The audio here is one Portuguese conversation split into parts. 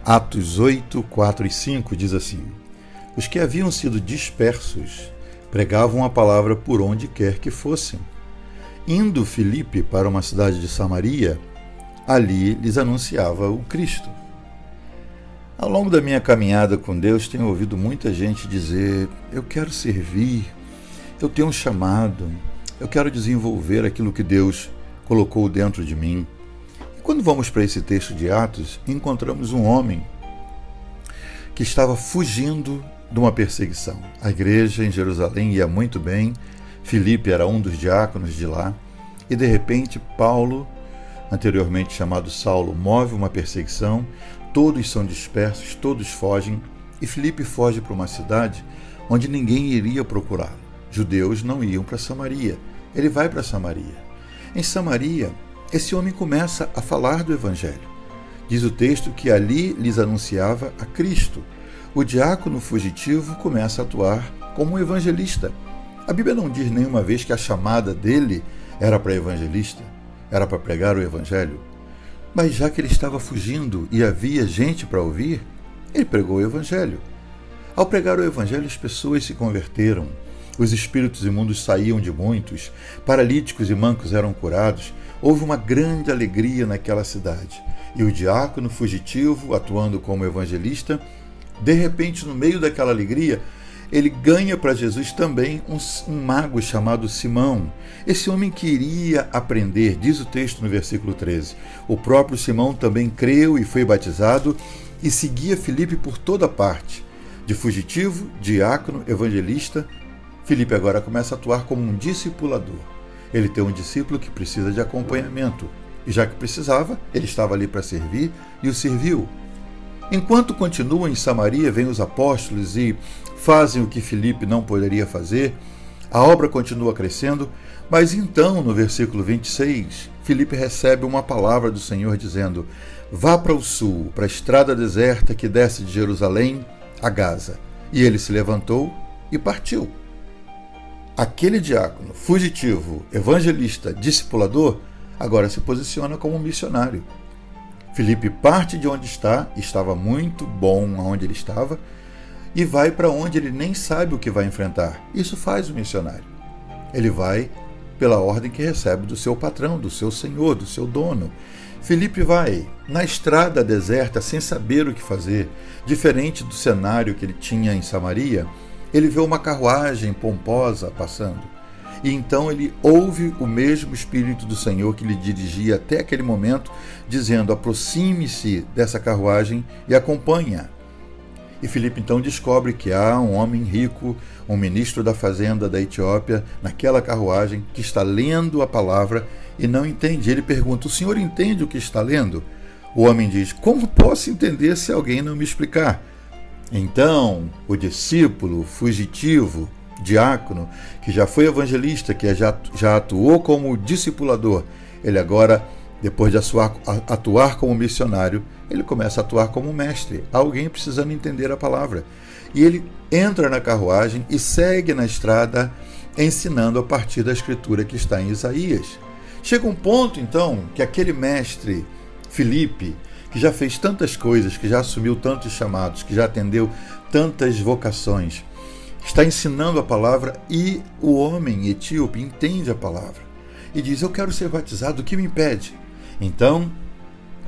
Atos 8, 4 e 5 diz assim: Os que haviam sido dispersos pregavam a palavra por onde quer que fossem. Indo Filipe para uma cidade de Samaria, ali lhes anunciava o Cristo. Ao longo da minha caminhada com Deus, tenho ouvido muita gente dizer: eu quero servir, eu tenho um chamado, eu quero desenvolver aquilo que Deus colocou dentro de mim. E quando vamos para esse texto de Atos, encontramos um homem que estava fugindo de uma perseguição. A igreja em Jerusalém ia muito bem, Filipe era um dos diáconos de lá, e de repente Paulo, anteriormente chamado Saulo, move uma perseguição, todos são dispersos, todos fogem, e Filipe foge para uma cidade onde ninguém iria procurá-lo. Judeus não iam para Samaria, ele vai para Samaria. Em Samaria, esse homem começa a falar do Evangelho. Diz o texto que ali lhes anunciava a Cristo. O diácono fugitivo começa a atuar como um evangelista. A Bíblia não diz nenhuma vez que a chamada dele era para evangelista, era para pregar o Evangelho. Mas já que ele estava fugindo e havia gente para ouvir, ele pregou o Evangelho. Ao pregar o Evangelho, as pessoas se converteram. Os espíritos imundos saíam de muitos, paralíticos e mancos eram curados. Houve uma grande alegria naquela cidade. E o diácono fugitivo, atuando como evangelista, de repente, no meio daquela alegria, ele ganha para Jesus também um mago chamado Simão. Esse homem queria aprender, diz o texto no versículo 13. O próprio Simão também creu e foi batizado e seguia Filipe por toda parte. De fugitivo, diácono, evangelista, Filipe agora começa a atuar como um discipulador. Ele tem um discípulo que precisa de acompanhamento. E já que precisava, ele estava ali para servir e o serviu. Enquanto continuam em Samaria, vêm os apóstolos e fazem o que Filipe não poderia fazer. A obra continua crescendo, mas então, no versículo 26, Filipe recebe uma palavra do Senhor dizendo: vá para o sul, para a estrada deserta que desce de Jerusalém a Gaza. E ele se levantou e partiu. Aquele diácono, fugitivo, evangelista, discipulador, agora se posiciona como um missionário. Filipe parte de onde estava muito bom onde ele estava, e vai para onde ele nem sabe o que vai enfrentar. Isso faz o missionário. Ele vai pela ordem que recebe do seu patrão, do seu senhor, do seu dono. Filipe vai na estrada deserta sem saber o que fazer. Diferente do cenário que ele tinha em Samaria, ele vê uma carruagem pomposa passando. E então ele ouve o mesmo Espírito do Senhor que lhe dirigia até aquele momento, dizendo: aproxime-se dessa carruagem e acompanha. E Filipe então descobre que há um homem rico, um ministro da fazenda da Etiópia, naquela carruagem, que está lendo a palavra e não entende. Ele pergunta: o senhor entende o que está lendo? O homem diz: como posso entender se alguém não me explicar? Então, o discípulo fugitivo, diácono, que já foi evangelista, que já atuou como discipulador, ele agora, depois de atuar como missionário, ele começa a atuar como mestre, alguém precisando entender a palavra. E ele entra na carruagem e segue na estrada, ensinando a partir da escritura que está em Isaías. Chega um ponto, então, que aquele mestre, Filipe, que já fez tantas coisas, que já assumiu tantos chamados, que já atendeu tantas vocações, está ensinando a palavra, e o homem etíope entende a palavra e diz: eu quero ser batizado, o que me impede? Então,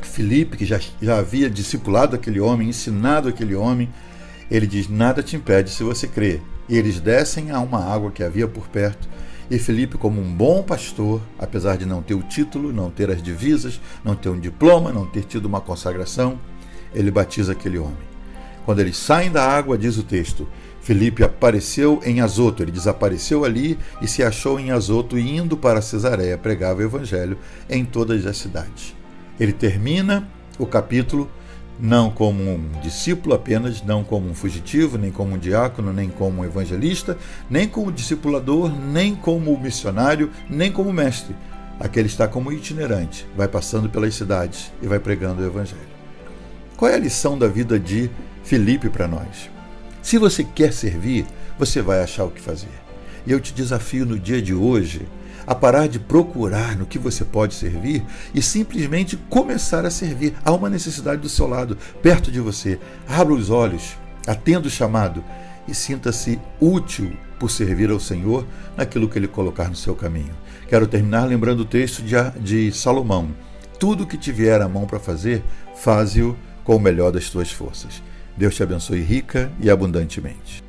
Filipe, que já havia discipulado aquele homem, ensinado aquele homem, ele diz: nada te impede se você crê. E eles descem a uma água que havia por perto, e Filipe, como um bom pastor, apesar de não ter o título, não ter as divisas, não ter um diploma, não ter tido uma consagração, ele batiza aquele homem. Quando eles saem da água, diz o texto, Filipe apareceu em Azoto, ele desapareceu ali e se achou em Azoto, e indo para Cesareia pregava o evangelho em todas as cidades. Ele termina o capítulo não como um discípulo apenas, não como um fugitivo, nem como um diácono, nem como um evangelista, nem como discipulador, nem como missionário, nem como mestre. Aqui ele está como itinerante, vai passando pelas cidades e vai pregando o evangelho. Qual é a lição da vida de Filipe para nós? Se você quer servir, você vai achar o que fazer. E eu te desafio no dia de hoje a parar de procurar no que você pode servir e simplesmente começar a servir. Há uma necessidade do seu lado, perto de você. Abra os olhos, atenda o chamado e sinta-se útil por servir ao Senhor naquilo que Ele colocar no seu caminho. Quero terminar lembrando o texto de Salomão. Tudo que te vier à mão para fazer, faze-o com o melhor das tuas forças. Deus te abençoe rica e abundantemente.